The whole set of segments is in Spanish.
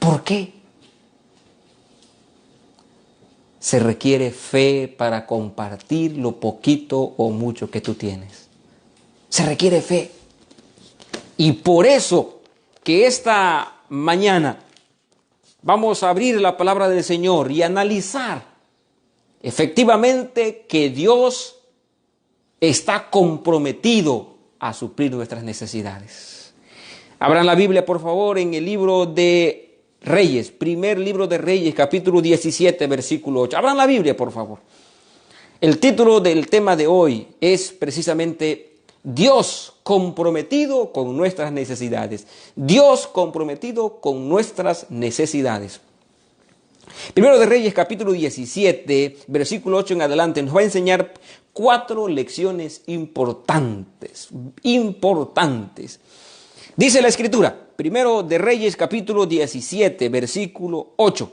¿Por qué? Se requiere fe para compartir lo poquito o mucho que tú tienes. Se requiere fe. Y por eso que esta mañana vamos a abrir la palabra del Señor y analizar efectivamente que Dios está comprometido a suplir nuestras necesidades. Abran la Biblia, por favor, en el libro de Reyes, primer libro de Reyes, capítulo 17, versículo 8. Abran la Biblia, por favor. El título del tema de hoy es precisamente Dios comprometido con nuestras necesidades. Dios comprometido con nuestras necesidades. Primero de Reyes, capítulo 17, versículo 8 en adelante, nos va a enseñar 4 lecciones importantes. Dice la Escritura, primero de Reyes, capítulo 17, versículo 8.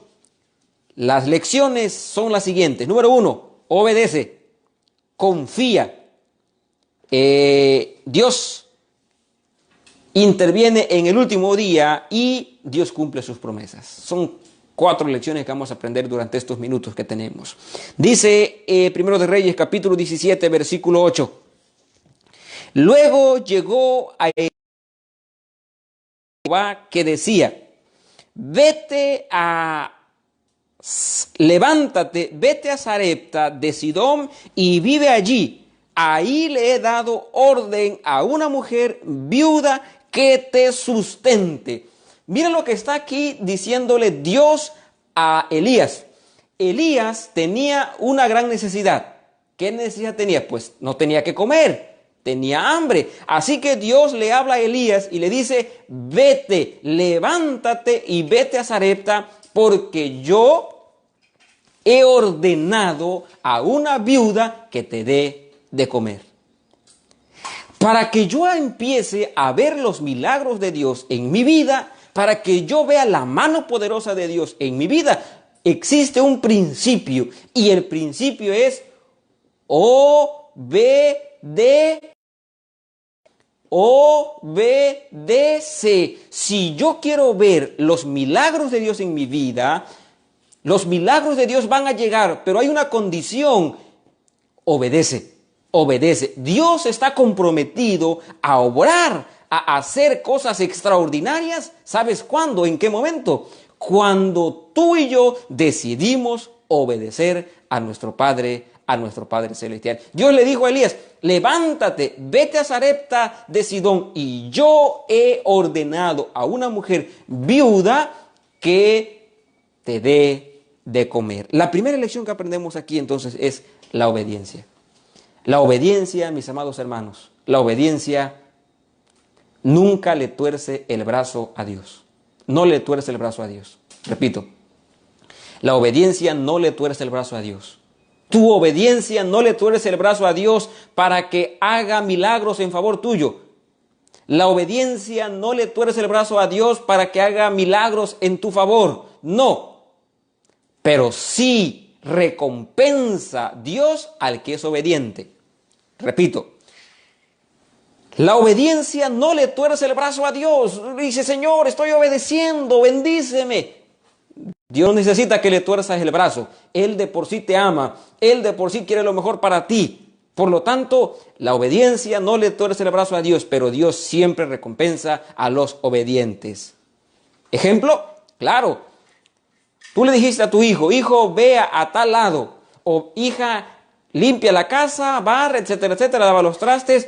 Las lecciones son las siguientes. Número 1, obedece, confía. Dios interviene en el último día y Dios cumple sus promesas. Son 4 lecciones que vamos a aprender durante estos minutos que tenemos. Dice primero de Reyes, capítulo 17, versículo 8. Luego llegó a Jehová que decía, levántate, vete a Sarepta de Sidón y vive allí. Ahí le he dado orden a una mujer viuda que te sustente. Miren lo que está aquí diciéndole Dios a Elías. Elías tenía una gran necesidad. ¿Qué necesidad tenía? Pues no tenía que comer, tenía hambre. Así que Dios le habla a Elías y le dice, vete, levántate y vete a Sarepta, porque yo he ordenado a una viuda que te dé de comer. Para que yo empiece a ver los milagros de Dios en mi vida, para que yo vea la mano poderosa de Dios en mi vida, existe un principio, y el principio es obedece. Si yo quiero ver los milagros de Dios en mi vida, los milagros de Dios van a llegar, pero hay una condición: obedece. Dios está comprometido a obrar, a hacer cosas extraordinarias. ¿Sabes cuándo? ¿En qué momento? Cuando tú y yo decidimos obedecer a nuestro Padre Celestial. Dios le dijo a Elías, levántate, vete a Sarepta de Sidón, y yo he ordenado a una mujer viuda que te dé de comer. La primera lección que aprendemos aquí entonces es la obediencia. La obediencia, mis amados hermanos, la obediencia nunca le tuerce el brazo a Dios. No le tuerce el brazo a Dios. Repito, la obediencia no le tuerce el brazo a Dios. Tu obediencia no le tuerce el brazo a Dios para que haga milagros en favor tuyo. La obediencia no le tuerce el brazo a Dios para que haga milagros en tu favor. No. Pero sí recompensa Dios al que es obediente. Repito, la obediencia no le tuerce el brazo a Dios. Dice, Señor, estoy obedeciendo, bendíceme. Dios necesita que le tuerzas el brazo. Él de por sí te ama. Él de por sí quiere lo mejor para ti. Por lo tanto, la obediencia no le tuerce el brazo a Dios, pero Dios siempre recompensa a los obedientes. Ejemplo, claro. Tú le dijiste a tu hijo, ve a tal lado. O hija, limpia la casa, barre, etcétera, etcétera, lava los trastes.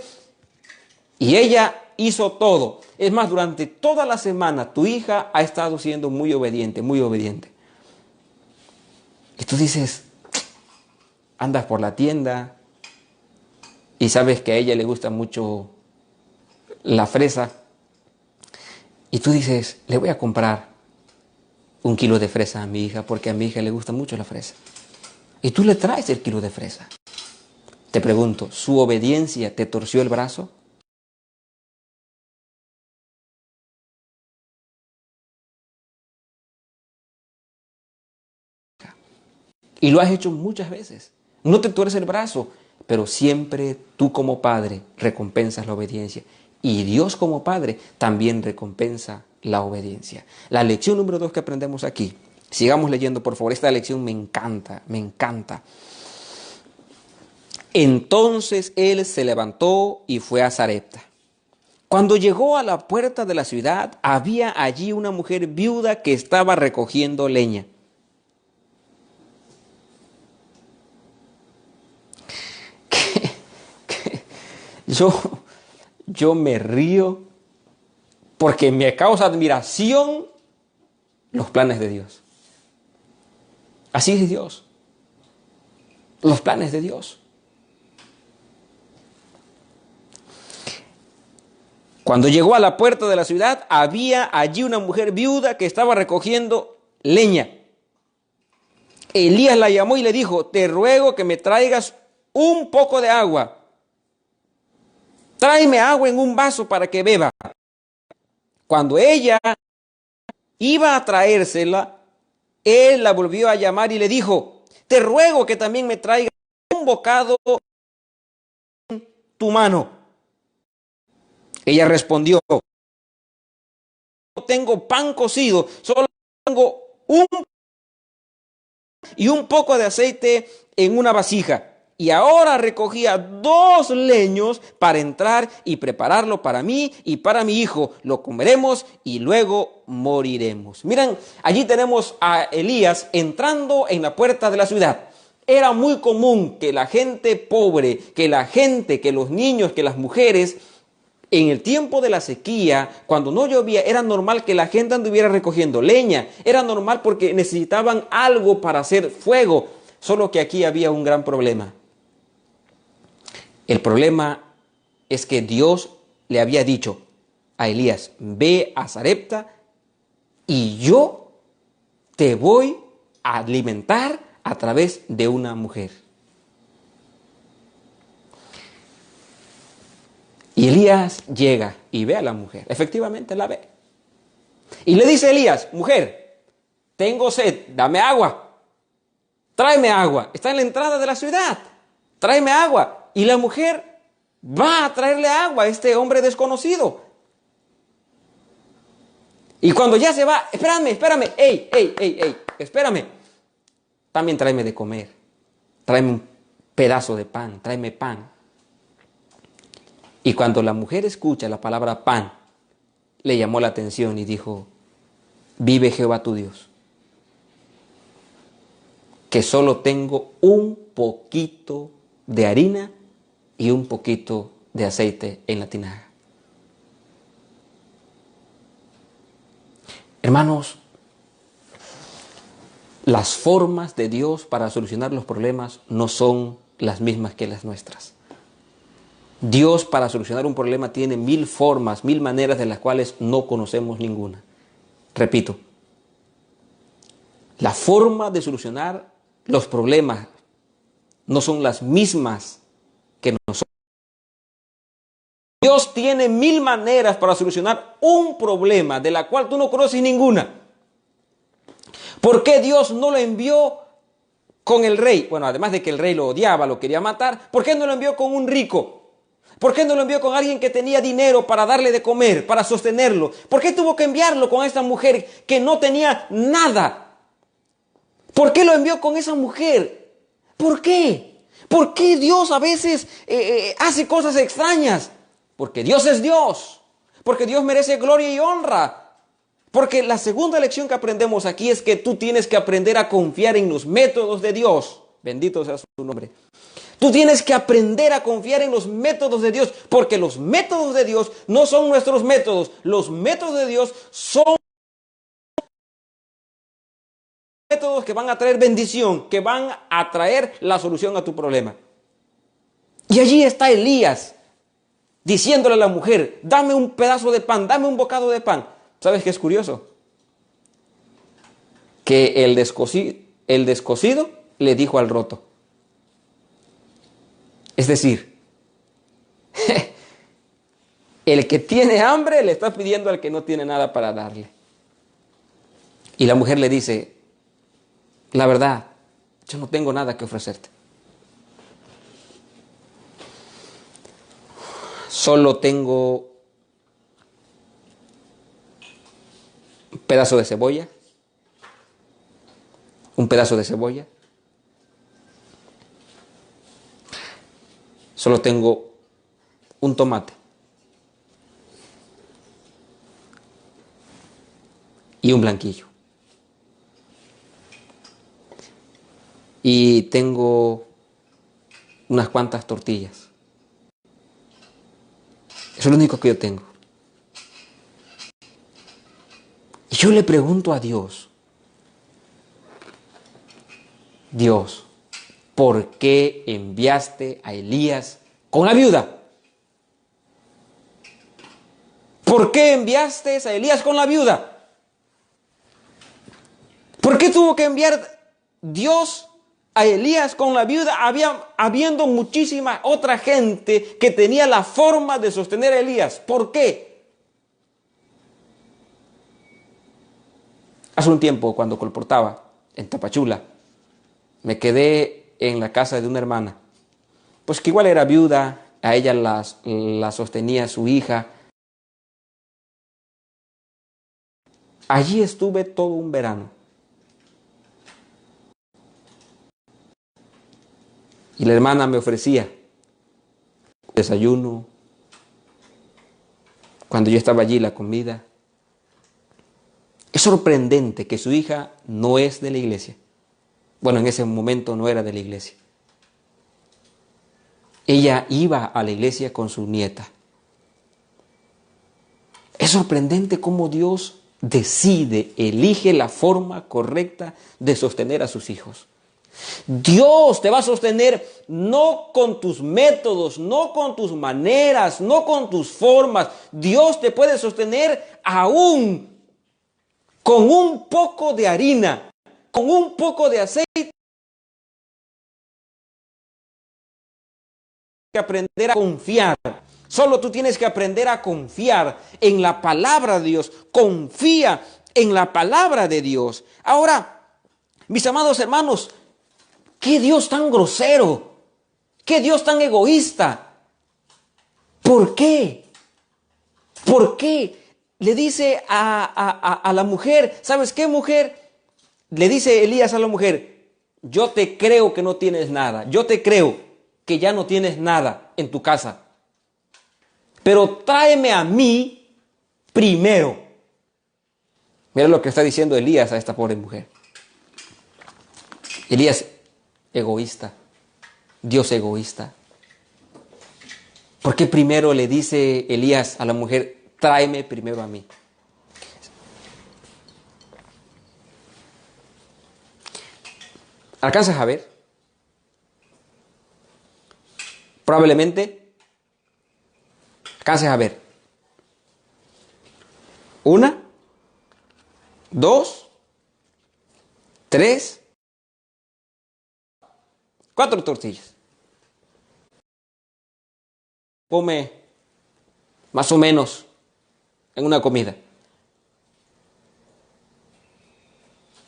Y ella hizo todo. Es más, durante toda la semana tu hija ha estado siendo muy obediente, muy obediente. Y tú dices, andas por la tienda y sabes que a ella le gusta mucho la fresa. Y tú dices, le voy a comprar 1 kilo de fresa a mi hija porque a mi hija le gusta mucho la fresa. Y tú le traes el kilo de fresa. Te pregunto, ¿su obediencia te torció el brazo? Y lo has hecho muchas veces. No te tuerce el brazo, pero siempre tú como padre recompensas la obediencia. Y Dios como Padre también recompensa la obediencia. La lección número 2 que aprendemos aquí. Sigamos leyendo, por favor. Esta lección me encanta, me encanta. Entonces él se levantó y fue a Sarepta. Cuando llegó a la puerta de la ciudad, había allí una mujer viuda que estaba recogiendo leña. Yo me río porque me causa admiración los planes de Dios. Así es Dios. Los planes de Dios. Cuando llegó a la puerta de la ciudad, había allí una mujer viuda que estaba recogiendo leña. Elías la llamó y le dijo: te ruego que me traigas un poco de agua. Tráeme agua en un vaso para que beba. Cuando ella iba a traérsela, él la volvió a llamar y le dijo: te ruego que también me traigas un bocado en tu mano. Ella respondió: no tengo pan cocido, solo tengo un poco de aceite en una vasija. Y ahora recogía 2 leños para entrar y prepararlo para mí y para mi hijo. Lo comeremos y luego moriremos. Miren, allí tenemos a Elías entrando en la puerta de la ciudad. Era muy común que la gente pobre, que los niños, que las mujeres, en el tiempo de la sequía, cuando no llovía, era normal que la gente anduviera recogiendo leña. Era normal porque necesitaban algo para hacer fuego. Solo que aquí había un gran problema. El problema es que Dios le había dicho a Elías: ve a Sarepta y yo te voy a alimentar a través de una mujer. Y Elías llega y ve a la mujer. Efectivamente la ve. Y le dice a Elías: mujer, tengo sed, dame agua. Tráeme agua. Está en la entrada de la ciudad. Tráeme agua. Y la mujer va a traerle agua a este hombre desconocido. Y cuando ya se va: espérame, ey, espérame. También tráeme de comer. Tráeme un pedazo de pan, tráeme pan. Y cuando la mujer escucha la palabra pan, le llamó la atención y dijo: vive Jehová tu Dios, que solo tengo un poquito de harina y un poquito de aceite en la tinaja. Hermanos, las formas de Dios para solucionar los problemas no son las mismas que las nuestras. Dios, para solucionar un problema, tiene 1000 formas, 1000 maneras de las cuales no conocemos ninguna. Repito, la forma de solucionar los problemas no son las mismas que nosotros. Dios tiene 1000 maneras para solucionar un problema de la cual tú no conoces ninguna. ¿Por qué Dios no lo envió con el rey? Bueno, además de que el rey lo odiaba, lo quería matar, ¿por qué no lo envió con un rico? ¿Por qué no lo envió con alguien que tenía dinero para darle de comer, para sostenerlo? ¿Por qué tuvo que enviarlo con esta mujer que no tenía nada? ¿Por qué lo envió con esa mujer? ¿Por qué? ¿Por qué Dios a veces hace cosas extrañas? Porque Dios es Dios. Porque Dios merece gloria y honra. Porque la segunda lección que aprendemos aquí es que tú tienes que aprender a confiar en los métodos de Dios. Bendito sea su nombre. Tú tienes que aprender a confiar en los métodos de Dios, porque los métodos de Dios no son nuestros métodos. Los métodos de Dios son métodos que van a traer bendición, que van a traer la solución a tu problema. Y allí está Elías diciéndole a la mujer: dame un pedazo de pan, dame un bocado de pan. ¿Sabes qué es curioso? Que el descosido le dijo al roto. Es decir, el que tiene hambre le está pidiendo al que no tiene nada para darle. Y la mujer le dice: la verdad, yo no tengo nada que ofrecerte. Solo tengo pedazo de cebolla, un pedazo de cebolla. Solo tengo un tomate y un blanquillo. Y tengo unas cuantas tortillas. Eso es lo único que yo tengo. Y yo le pregunto a Dios, Dios, ¿por qué enviaste a Elías con la viuda? ¿Por qué enviaste a Elías con la viuda? ¿Por qué tuvo que enviar Dios a Elías con la viuda, habiendo muchísima otra gente que tenía la forma de sostener a Elías? ¿Por qué? Hace un tiempo, cuando colportaba en Tapachula, me quedé en la casa de una hermana, pues que igual era viuda, a ella la sostenía su hija. Allí estuve todo un verano. Y la hermana me ofrecía desayuno, cuando yo estaba allí, la comida. Es sorprendente que su hija no es de la iglesia. Bueno, en ese momento no era de la iglesia. Ella iba a la iglesia con su nieta. Es sorprendente cómo Dios decide, elige la forma correcta de sostener a sus hijos. Dios te va a sostener no con tus métodos, no con tus maneras, no con tus formas. Dios te puede sostener aún con un poco de harina, con un poco de aceite. Que aprender a confiar. Solo tú tienes que aprender a confiar en la palabra de Dios. Confía en la palabra de Dios. Ahora, mis amados hermanos, qué Dios tan grosero, qué Dios tan egoísta. ¿Por qué? ¿Por qué? Le dice a la mujer, ¿sabes qué, mujer? Le dice Elías a la mujer, yo te creo que no tienes nada, yo te creo que ya no tienes nada en tu casa, pero tráeme a mí primero. Mira lo que está diciendo Elías a esta pobre mujer. Elías, egoísta, Dios egoísta. ¿Por qué primero le dice Elías a la mujer, tráeme primero a mí? ¿Alcanzas a ver? Probablemente alcances a ver. 1, 2, 3, 4 tortillas. Come más o menos en una comida.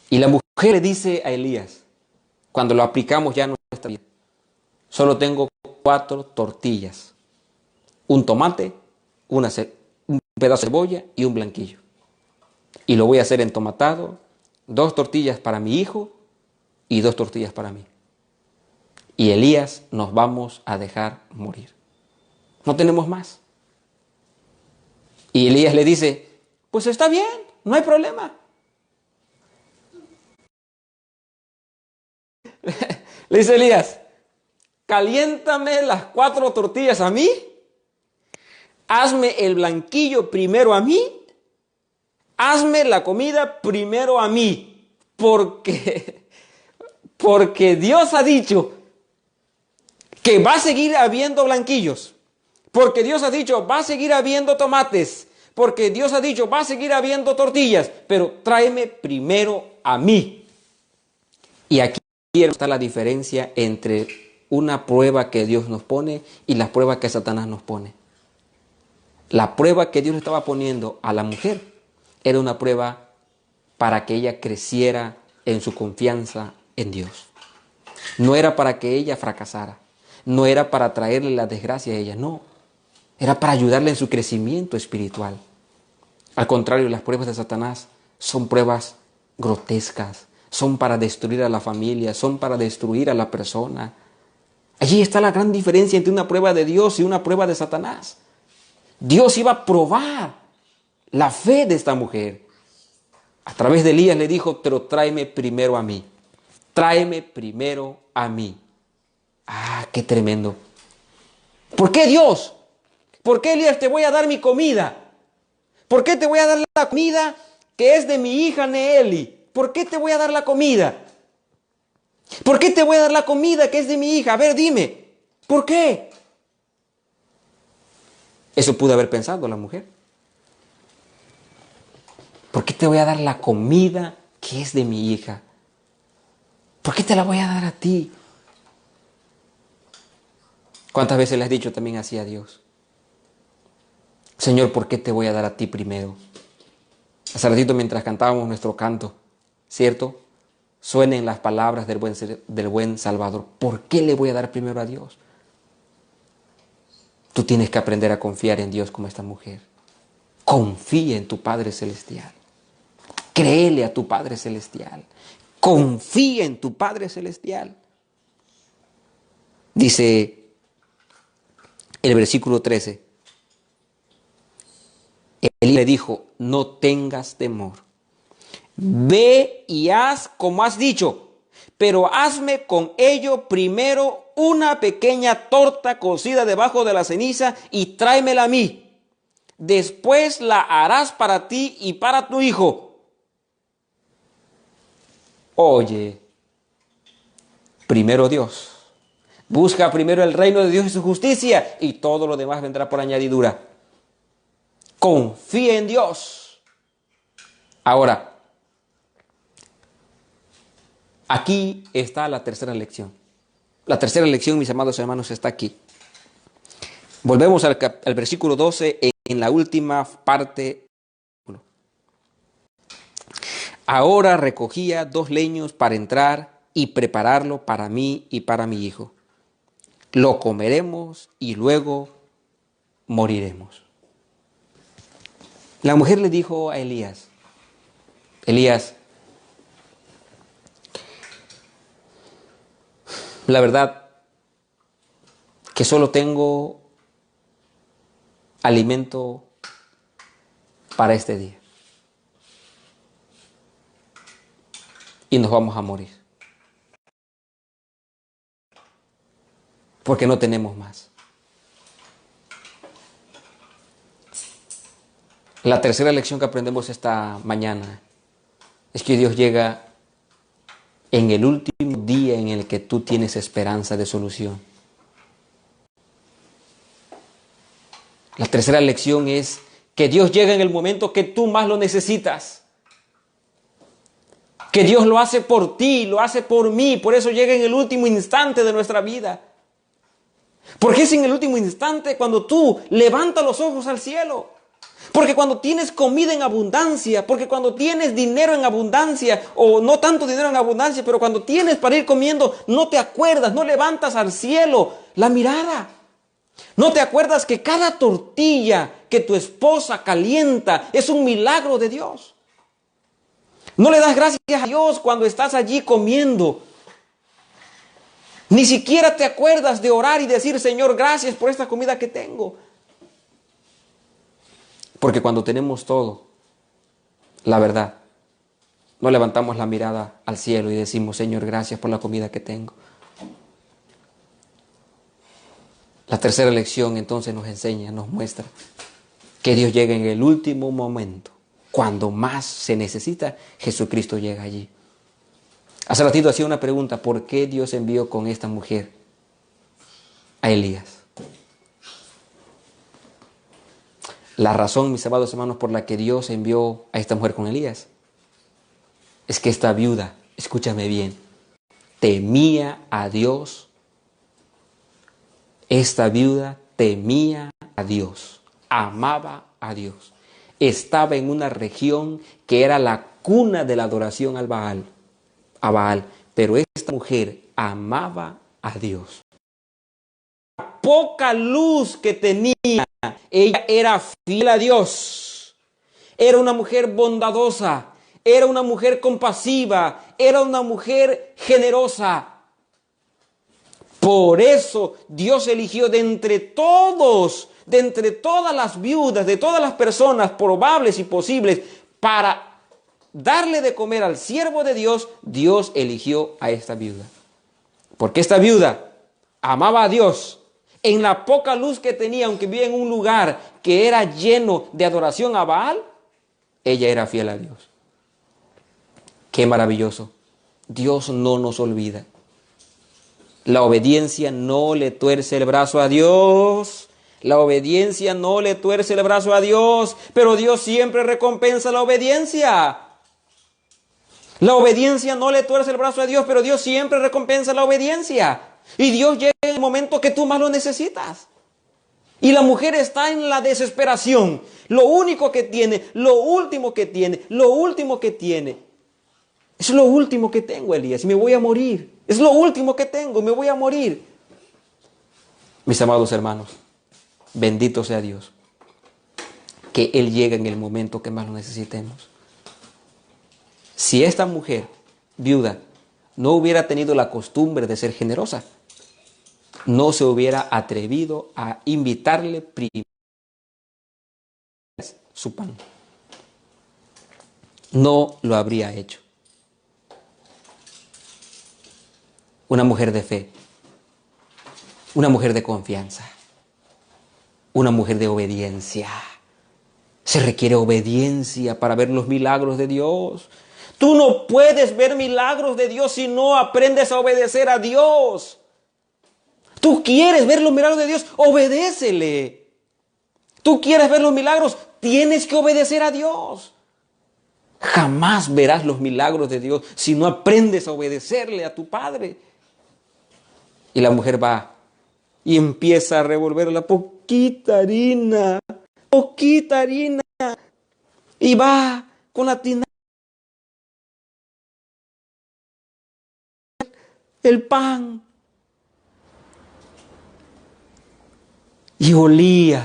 Y la mujer le dice a Elías, cuando lo aplicamos ya en nuestra vida, solo tengo 4 tortillas, un tomate, un pedazo de cebolla y un blanquillo. Y lo voy a hacer entomatado, 2 tortillas para mi hijo y 2 tortillas para mí. Y Elías nos vamos a dejar morir. No tenemos más. Y Elías le dice, pues está bien, no hay problema. Le dice Elías, caliéntame las 4 tortillas a mí, hazme el blanquillo primero a mí, hazme la comida primero a mí, porque Dios ha dicho que va a seguir habiendo blanquillos, porque Dios ha dicho va a seguir habiendo tomates, porque Dios ha dicho va a seguir habiendo tortillas, pero tráeme primero a mí. Y aquí está la diferencia entre una prueba que Dios nos pone y la prueba que Satanás nos pone. La prueba que Dios estaba poniendo a la mujer era una prueba para que ella creciera en su confianza en Dios. No era para que ella fracasara, no era para traerle la desgracia a ella, no. Era para ayudarle en su crecimiento espiritual. Al contrario, las pruebas de Satanás son pruebas grotescas, son para destruir a la familia, son para destruir a la persona. Allí está la gran diferencia entre una prueba de Dios y una prueba de Satanás. Dios iba a probar la fe de esta mujer. A través de Elías le dijo, pero tráeme primero a mí. Tráeme primero a mí. Ah, qué tremendo. ¿Por qué Dios? ¿Por qué Elías te voy a dar mi comida? ¿Por qué te voy a dar la comida que es de mi hija Neeli? ¿Por qué te voy a dar la comida? ¿Por qué te voy a dar la comida que es de mi hija? A ver, dime. ¿Por qué? Eso pudo haber pensado la mujer. ¿Por qué te voy a dar la comida que es de mi hija? ¿Por qué te la voy a dar a ti? ¿Cuántas veces le has dicho también así a Dios? Señor, ¿por qué te voy a dar a ti primero? Hace ratito mientras cantábamos nuestro canto, ¿cierto? Suenen las palabras del buen Salvador. ¿Por qué le voy a dar primero a Dios? Tú tienes que aprender a confiar en Dios como esta mujer. Confía en tu Padre Celestial. Créele a tu Padre Celestial. Confía en tu Padre Celestial. Dice el versículo 13. Él le dijo, no tengas temor. Ve y haz como has dicho, pero hazme con ello primero una pequeña torta cocida debajo de la ceniza y tráemela a mí. Después la harás para ti y para tu hijo. Oye, primero Dios. Busca primero el reino de Dios y su justicia y todo lo demás vendrá por añadidura. Confía en Dios. Ahora, aquí está la tercera lección. La tercera lección, mis amados hermanos, está aquí. Volvemos al versículo 12 en la última parte. Ahora recogía 2 leños para entrar y prepararlo para mí y para mi hijo. Lo comeremos y luego moriremos. La mujer le dijo a Elías, Elías, la verdad que solo tengo alimento para este día. Y nos vamos a morir. Porque no tenemos más. La tercera lección que aprendemos esta mañana es que Dios llega en el último día en el que tú tienes esperanza de solución. La tercera lección es que Dios llega en el momento que tú más lo necesitas. Que Dios lo hace por ti, lo hace por mí, por eso llega en el último instante de nuestra vida. Porque es en el último instante cuando tú levantas los ojos al cielo. Porque cuando tienes comida en abundancia, porque cuando tienes dinero en abundancia, o no tanto dinero en abundancia, pero cuando tienes para ir comiendo, no te acuerdas, no levantas al cielo la mirada. No te acuerdas que cada tortilla que tu esposa calienta es un milagro de Dios. No le das gracias a Dios cuando estás allí comiendo. Ni siquiera te acuerdas de orar y decir, Señor, gracias por esta comida que tengo. Porque cuando tenemos todo, la verdad, no levantamos la mirada al cielo y decimos, Señor, gracias por la comida que tengo. La tercera lección entonces nos enseña, nos muestra que Dios llega en el último momento. Cuando más se necesita, Jesucristo llega allí. Hace ratito hacía una pregunta, ¿por qué Dios envió con esta mujer a Elías? La razón, mis amados hermanos, por la que Dios envió a esta mujer con Elías es que esta viuda, escúchame bien, temía a Dios. Esta viuda temía a Dios, amaba a Dios. Estaba en una región que era la cuna de la adoración a Baal, pero esta mujer amaba a Dios. La poca luz que tenía, ella era fiel a Dios. Era una mujer bondadosa. era una mujer compasiva, era una mujer generosa. Por eso Dios eligió de entre todos, de entre todas las viudas, de todas las personas probables y posibles, para darle de comer al siervo de Dios, Dios eligió a esta viuda. Porque esta viuda amaba a Dios. En la poca luz que tenía, aunque vivía en un lugar que era lleno de adoración a Baal, ella era fiel a Dios. Qué maravilloso. Dios no nos olvida. La obediencia no le tuerce el brazo a Dios. La obediencia no le tuerce el brazo a Dios. Pero Dios siempre recompensa la obediencia. La obediencia no le tuerce el brazo a Dios, pero Dios siempre recompensa la obediencia. Y Dios llega en el momento que tú más lo necesitas. Y la mujer está en la desesperación. Lo único que tiene, lo último que tiene, lo último que tiene. Es lo último que tengo, Elías, y me voy a morir. Es lo último que tengo, me voy a morir. Mis amados hermanos, bendito sea Dios, que Él llega en el momento que más lo necesitemos. Si esta mujer, viuda, no hubiera tenido la costumbre de ser generosa, no se hubiera atrevido a invitarle primero su pan. No lo habría hecho. Una mujer de fe, una mujer de confianza, una mujer de obediencia. Se requiere obediencia para ver los milagros de Dios. Tú no puedes ver milagros de Dios si no aprendes a obedecer a Dios. Tú quieres ver los milagros de Dios, obedécele. Tú quieres ver los milagros, tienes que obedecer a Dios. Jamás verás los milagros de Dios si no aprendes a obedecerle a tu Padre. Y la mujer va y empieza a revolver la poquita harina, y va con la tina, el pan, y olía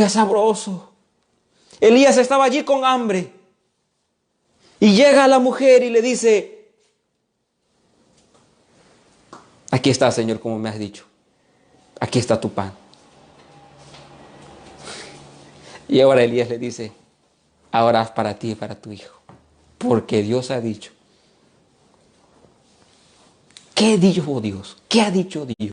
sabroso. Elías estaba allí con hambre, y llega la mujer y le dice: aquí está, Señor, como me has dicho. Aquí está tu pan. Y ahora Elías le dice: ahora haz para ti y para tu hijo. Porque Dios ha dicho. ¿Qué dijo Dios? ¿Qué ha dicho Dios?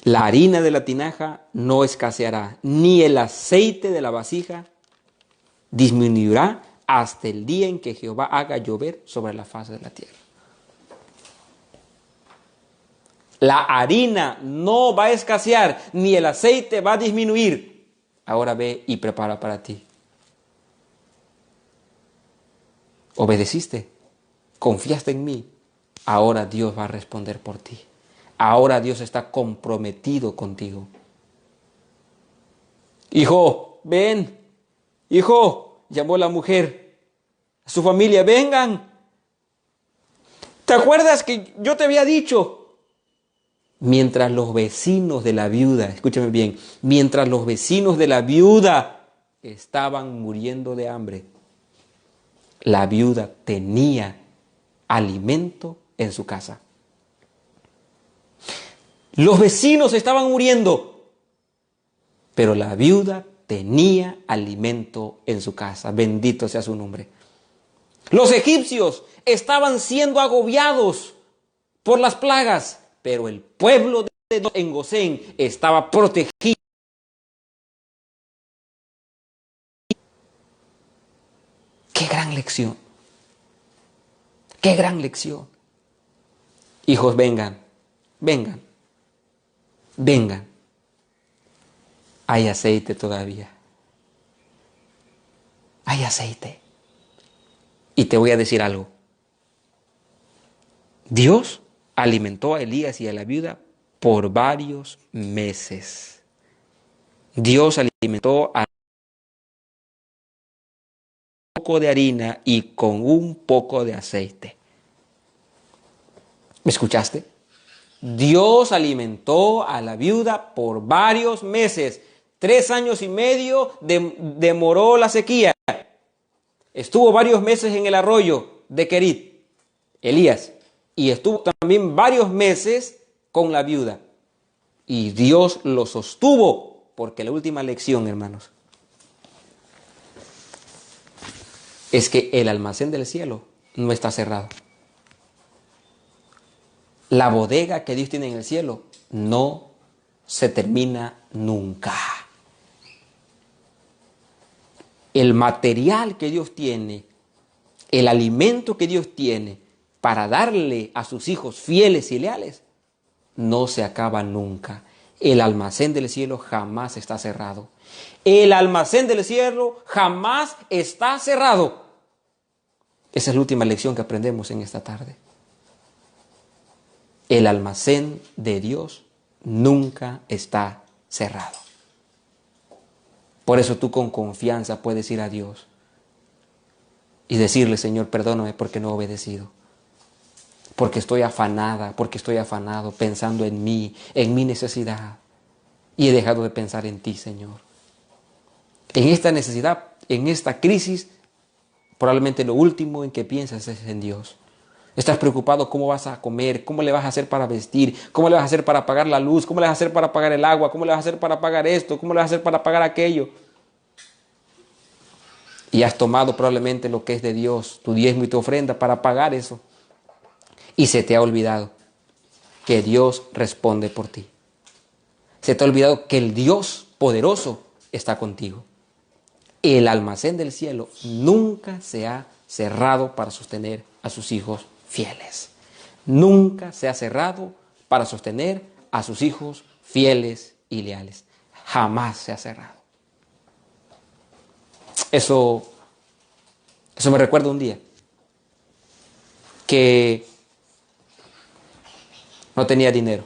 La harina de la tinaja no escaseará, ni el aceite de la vasija disminuirá hasta el día en que Jehová haga llover sobre la faz de la tierra. La harina no va a escasear, ni el aceite va a disminuir. Ahora ve y prepara para ti. Obedeciste, confiaste en mí. Ahora Dios va a responder por ti. Ahora Dios está comprometido contigo. Hijo, ven. Hijo, llamó la mujer a su familia: vengan. ¿Te acuerdas que yo te había dicho? Mientras los vecinos de la viuda, escúchame bien, mientras los vecinos de la viuda estaban muriendo de hambre, la viuda tenía alimento en su casa. Los vecinos estaban muriendo, pero la viuda tenía alimento en su casa. Bendito sea su nombre. Los egipcios estaban siendo agobiados por las plagas, pero el pueblo de Dios en Gosén estaba protegido. ¡Qué gran lección! ¡Qué gran lección! Hijos, vengan, vengan, vengan. Hay aceite todavía. Hay aceite. Y te voy a decir algo. Dios alimentó a Elías y a la viuda por varios meses. Dios alimentó a un poco de harina y con un poco de aceite. ¿Me escuchaste? Dios alimentó a la viuda por varios meses. 3 años y medio demoró la sequía. Estuvo varios meses en el arroyo de Querit, Elías, y estuvo también varios meses con la viuda. Y Dios lo sostuvo, porque la última lección, hermanos, es que el almacén del cielo no está cerrado. La bodega que Dios tiene en el cielo no se termina nunca. El material que Dios tiene, el alimento que Dios tiene para darle a sus hijos fieles y leales, no se acaba nunca. El almacén del cielo jamás está cerrado. El almacén del cielo jamás está cerrado. Esa es la última lección que aprendemos en esta tarde. El almacén de Dios nunca está cerrado. Por eso tú con confianza puedes ir a Dios y decirle: Señor, perdóname porque no he obedecido. Porque estoy afanada, porque estoy afanado pensando en mí, en mi necesidad. Y he dejado de pensar en ti, Señor. En esta necesidad, en esta crisis, probablemente lo último en que piensas es en Dios. Estás preocupado cómo vas a comer, cómo le vas a hacer para vestir, cómo le vas a hacer para pagar la luz, cómo le vas a hacer para pagar el agua, cómo le vas a hacer para pagar esto, cómo le vas a hacer para pagar aquello. Y has tomado probablemente lo que es de Dios, tu diezmo y tu ofrenda, para pagar eso. Y se te ha olvidado que Dios responde por ti. Se te ha olvidado que el Dios poderoso está contigo. El almacén del cielo nunca se ha cerrado para sostener a sus hijos fieles. Nunca se ha cerrado para sostener a sus hijos fieles y leales. Jamás se ha cerrado. Eso me recuerda un día que no tenía dinero.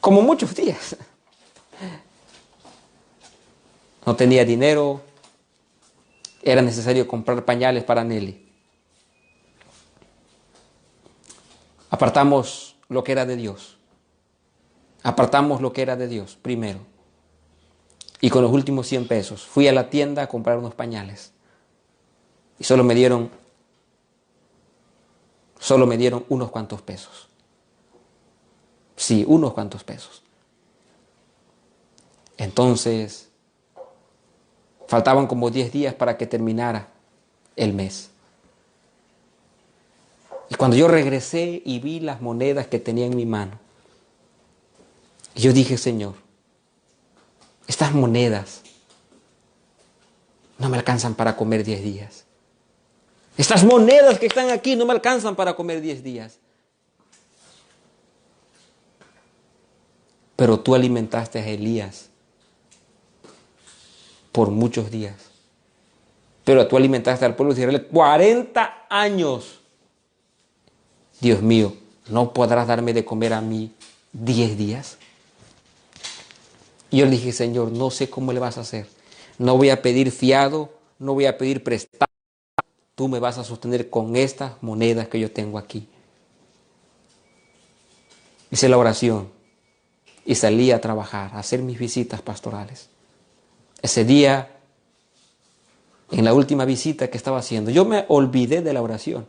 Como muchos días. No tenía dinero. Era necesario comprar pañales para Nelly. Apartamos lo que era de Dios. Apartamos lo que era de Dios primero. Y con los últimos 100 pesos fui a la tienda a comprar unos pañales. Y solo me dieron unos cuantos pesos. Sí, unos cuantos pesos. Entonces, faltaban como 10 días para que terminara el mes. Y cuando yo regresé y vi las monedas que tenía en mi mano, yo dije: Señor, estas monedas no me alcanzan para comer 10 días. Estas monedas que están aquí no me alcanzan para comer 10 días. Pero tú alimentaste a Elías por muchos días. Pero tú alimentaste al pueblo de Israel 40 años. Dios mío, ¿no podrás darme de comer a mí 10 días? Y yo le dije: Señor, no sé cómo le vas a hacer. No voy a pedir fiado, no voy a pedir prestado. Tú me vas a sostener con estas monedas que yo tengo aquí. Hice la oración y salí a trabajar, a hacer mis visitas pastorales. Ese día, en la última visita que estaba haciendo, yo me olvidé de la oración.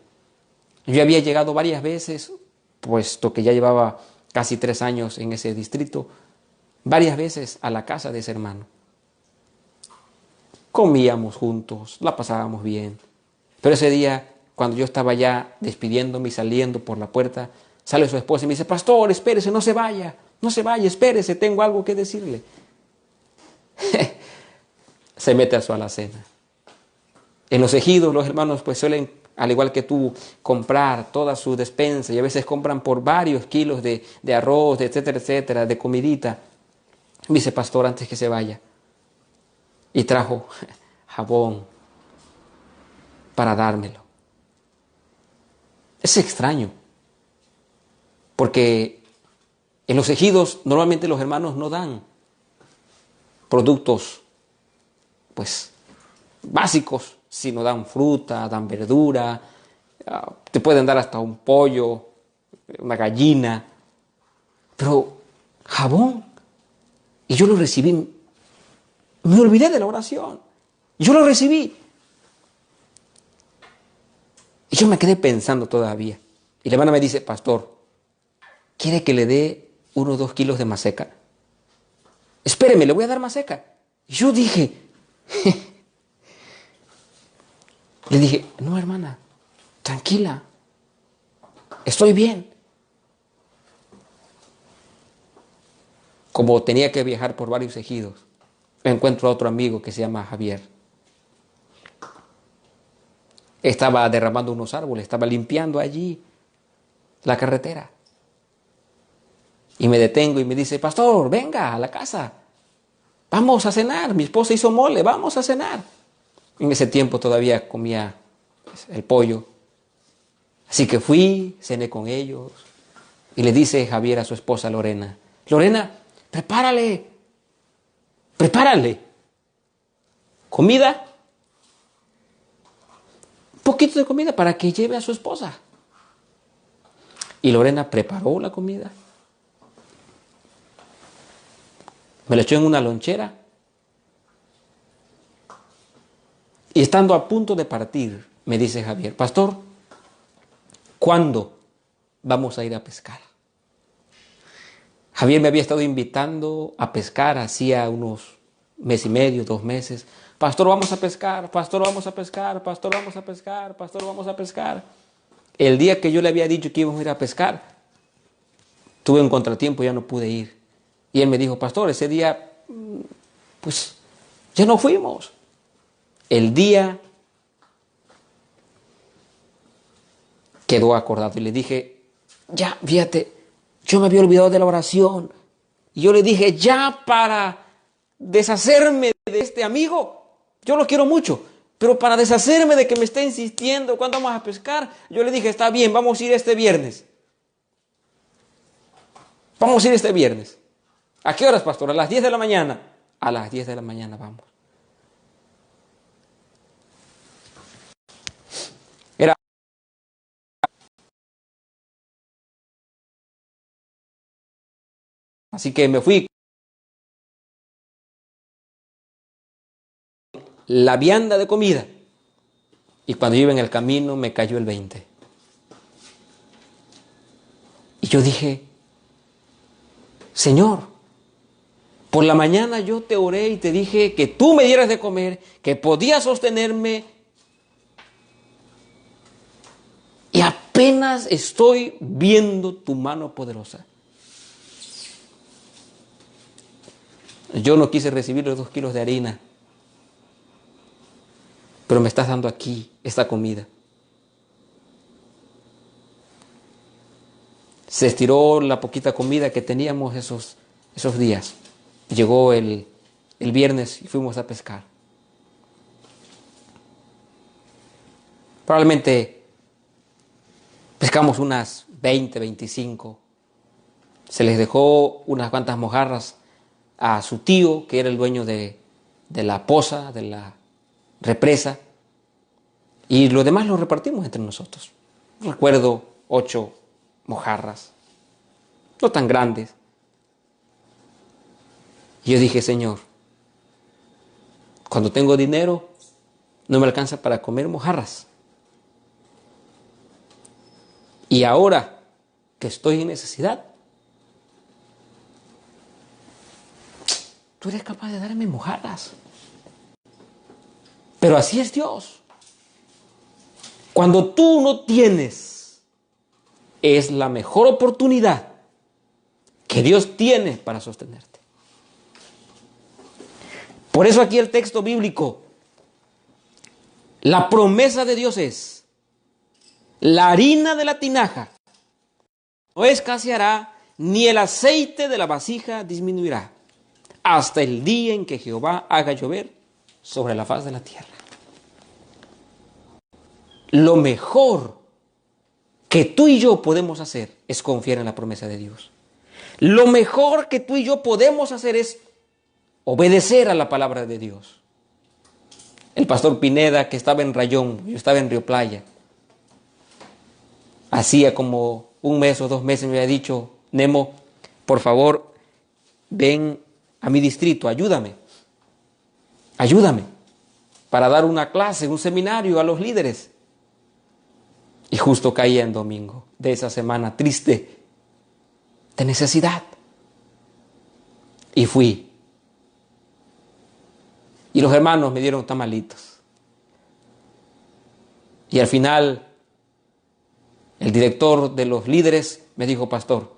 Yo había llegado varias veces, puesto que ya llevaba casi 3 años en ese distrito, varias veces a la casa de ese hermano. Comíamos juntos, la pasábamos bien. Pero ese día, cuando yo estaba ya despidiéndome y saliendo por la puerta, sale su esposa y me dice: Pastor, espérese, no se vaya, espérese, tengo algo que decirle. Se mete a su alacena. En los ejidos, los hermanos pues suelen, al igual que tú, comprar toda su despensa, y a veces compran por varios kilos de arroz, etcétera, etcétera, de comidita. Me dice: Pastor, antes que se vaya. Y trajo jabón para dármelo. Es extraño, porque en los ejidos normalmente los hermanos no dan productos pues básicos, sino dan fruta, dan verdura, te pueden dar hasta un pollo, una gallina, pero jabón. Y yo lo recibí. Me olvidé de la oración. Yo lo recibí. Y yo me quedé pensando todavía. Y la hermana me dice, pastor, ¿quiere que le dé 1 o 2 kilos de maseca? Espéreme, le voy a dar maseca. Y yo dije, le dije, no, hermana, tranquila, estoy bien. Como tenía que viajar por varios ejidos, encuentro a otro amigo que se llama Javier. Estaba derramando unos árboles, estaba limpiando allí la carretera. Y me detengo y me dice, pastor, venga a la casa, vamos a cenar. Mi esposa hizo mole, vamos a cenar. En ese tiempo todavía comía el pollo. Así que fui, cené con ellos. Y le dice Javier a su esposa Lorena, Lorena, prepárale comida, un poquito de comida para que lleve a su esposa. Y Lorena preparó la comida, me la echó en una lonchera, y estando a punto de partir, me dice Javier, pastor, ¿cuándo vamos a ir a pescar? Javier me había estado invitando a pescar hacía unos 1.5 meses, 2 meses. Pastor, vamos a pescar, pastor, vamos a pescar, pastor, vamos a pescar, pastor, vamos a pescar. El día que yo le había dicho que íbamos a ir a pescar, tuve un contratiempo y ya no pude ir. Y él me dijo, pastor, ese día, pues, ya no fuimos. El día quedó acordado y le dije, ya, fíjate, yo me había olvidado de la oración. Y yo le dije, ya para deshacerme de este amigo, yo lo quiero mucho, pero para deshacerme de que me esté insistiendo, ¿cuándo vamos a pescar? Yo le dije, está bien, vamos a ir este viernes. Vamos a ir este viernes. ¿A qué horas, pastor? A las 10 de la mañana. A las 10 de la mañana vamos. Era así que me fui. La vianda de comida. Y cuando iba en el camino me cayó el 20. Y yo dije, Señor, por la mañana yo te oré y te dije que tú me dieras de comer, que podías sostenerme. Y apenas estoy viendo tu mano poderosa. Yo no quise recibir los 2 kilos de harina, pero me estás dando aquí esta comida. Se estiró la poquita comida que teníamos esos días. Llegó el viernes y fuimos a pescar. Probablemente pescamos unas 20, 25. Se les dejó unas cuantas mojarras a su tío, que era el dueño de la poza, de la represa. Y lo demás lo repartimos entre nosotros. Recuerdo 8 mojarras, no tan grandes. Y yo dije, Señor, cuando tengo dinero, no me alcanza para comer mojarras. Y ahora que estoy en necesidad, tú eres capaz de darme mojarras. Pero así es Dios. Cuando tú no tienes, es la mejor oportunidad que Dios tiene para sostenerte. Por eso aquí el texto bíblico, la promesa de Dios es, la harina de la tinaja no escaseará, ni el aceite de la vasija disminuirá, hasta el día en que Jehová haga llover sobre la faz de la tierra. Lo mejor que tú y yo podemos hacer es confiar en la promesa de Dios. Lo mejor que tú y yo podemos hacer es obedecer a la palabra de Dios. El pastor Pineda, que estaba en Rayón, yo estaba en Río Playa, hacía como 1 mes o 2 meses me había dicho, Nemo, por favor, ven a mi distrito, ayúdame para dar una clase, un seminario a los líderes. Y justo caía en domingo de esa semana triste, de necesidad. Y fui. Y los hermanos me dieron tamalitos. Y al final, el director de los líderes me dijo: pastor,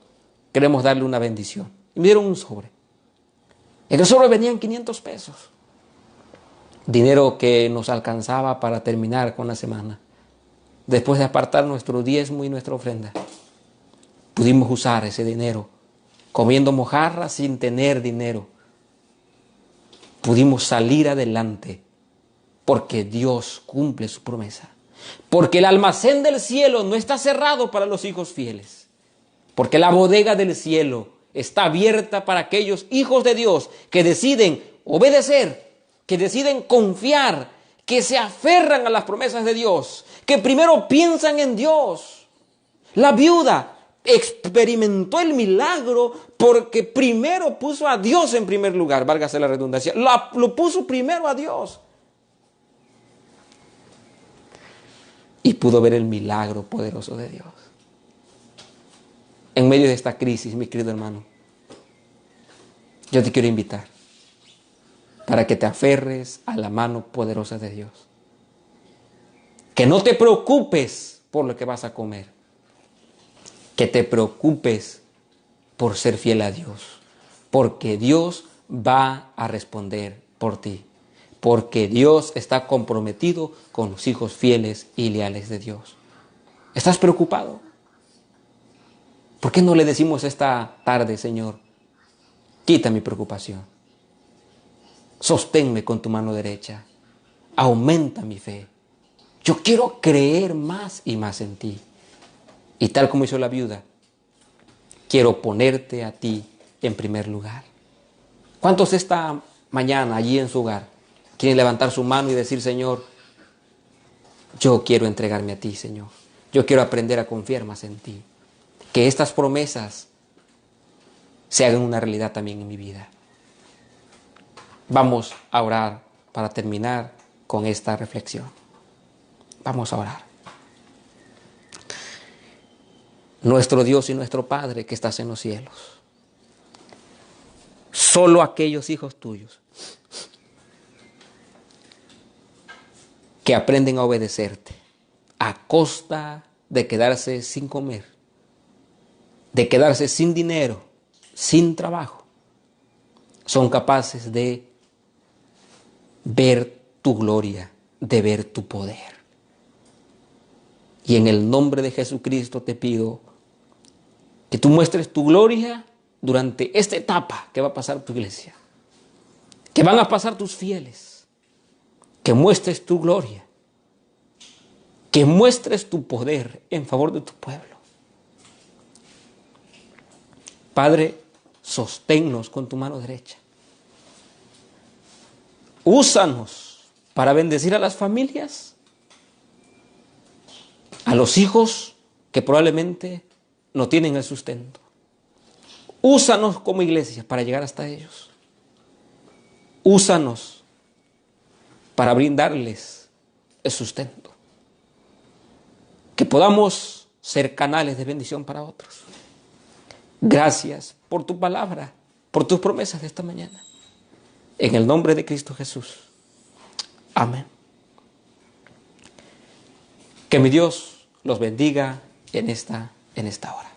queremos darle una bendición. Y me dieron un sobre. En el sobre venían 500 pesos. Dinero que nos alcanzaba para terminar con la semana. Después de apartar nuestro diezmo y nuestra ofrenda, pudimos usar ese dinero comiendo mojarras sin tener dinero. Pudimos salir adelante porque Dios cumple su promesa. Porque el almacén del cielo no está cerrado para los hijos fieles. Porque la bodega del cielo está abierta para aquellos hijos de Dios que deciden obedecer, que deciden confiar, que se aferran a las promesas de Dios, que primero piensan en Dios. La viuda experimentó el milagro porque primero puso a Dios en primer lugar, válgase la redundancia, lo puso primero a Dios. Y pudo ver el milagro poderoso de Dios. En medio de esta crisis, mi querido hermano, yo te quiero invitar para que te aferres a la mano poderosa de Dios. Que no te preocupes por lo que vas a comer. Que te preocupes por ser fiel a Dios. Porque Dios va a responder por ti. Porque Dios está comprometido con los hijos fieles y leales de Dios. ¿Estás preocupado? ¿Por qué no le decimos esta tarde: Señor, quita mi preocupación? Sosténme con tu mano derecha. Aumenta mi fe. Yo quiero creer más y más en ti. Y tal como hizo la viuda, quiero ponerte a ti en primer lugar. ¿Cuántos esta mañana allí en su hogar quieren levantar su mano y decir: Señor, yo quiero entregarme a ti, Señor? Yo quiero aprender a confiar más en ti. Que estas promesas se hagan una realidad también en mi vida. Vamos a orar para terminar con esta reflexión. Vamos a orar. Nuestro Dios y nuestro Padre que estás en los cielos, solo aquellos hijos tuyos que aprenden a obedecerte a costa de quedarse sin comer, de quedarse sin dinero, sin trabajo, son capaces de ver tu gloria, de ver tu poder. Y en el nombre de Jesucristo te pido que tú muestres tu gloria durante esta etapa que va a pasar tu iglesia, que van a pasar tus fieles, que muestres tu gloria, que muestres tu poder en favor de tu pueblo. Padre, sosténnos con tu mano derecha. Úsanos para bendecir a las familias, a los hijos que probablemente no tienen el sustento. Úsanos como iglesia para llegar hasta ellos. Úsanos para brindarles el sustento. Que podamos ser canales de bendición para otros. Gracias por tu palabra, por tus promesas de esta mañana. En el nombre de Cristo Jesús. Amén. Que mi Dios los bendiga en esta hora.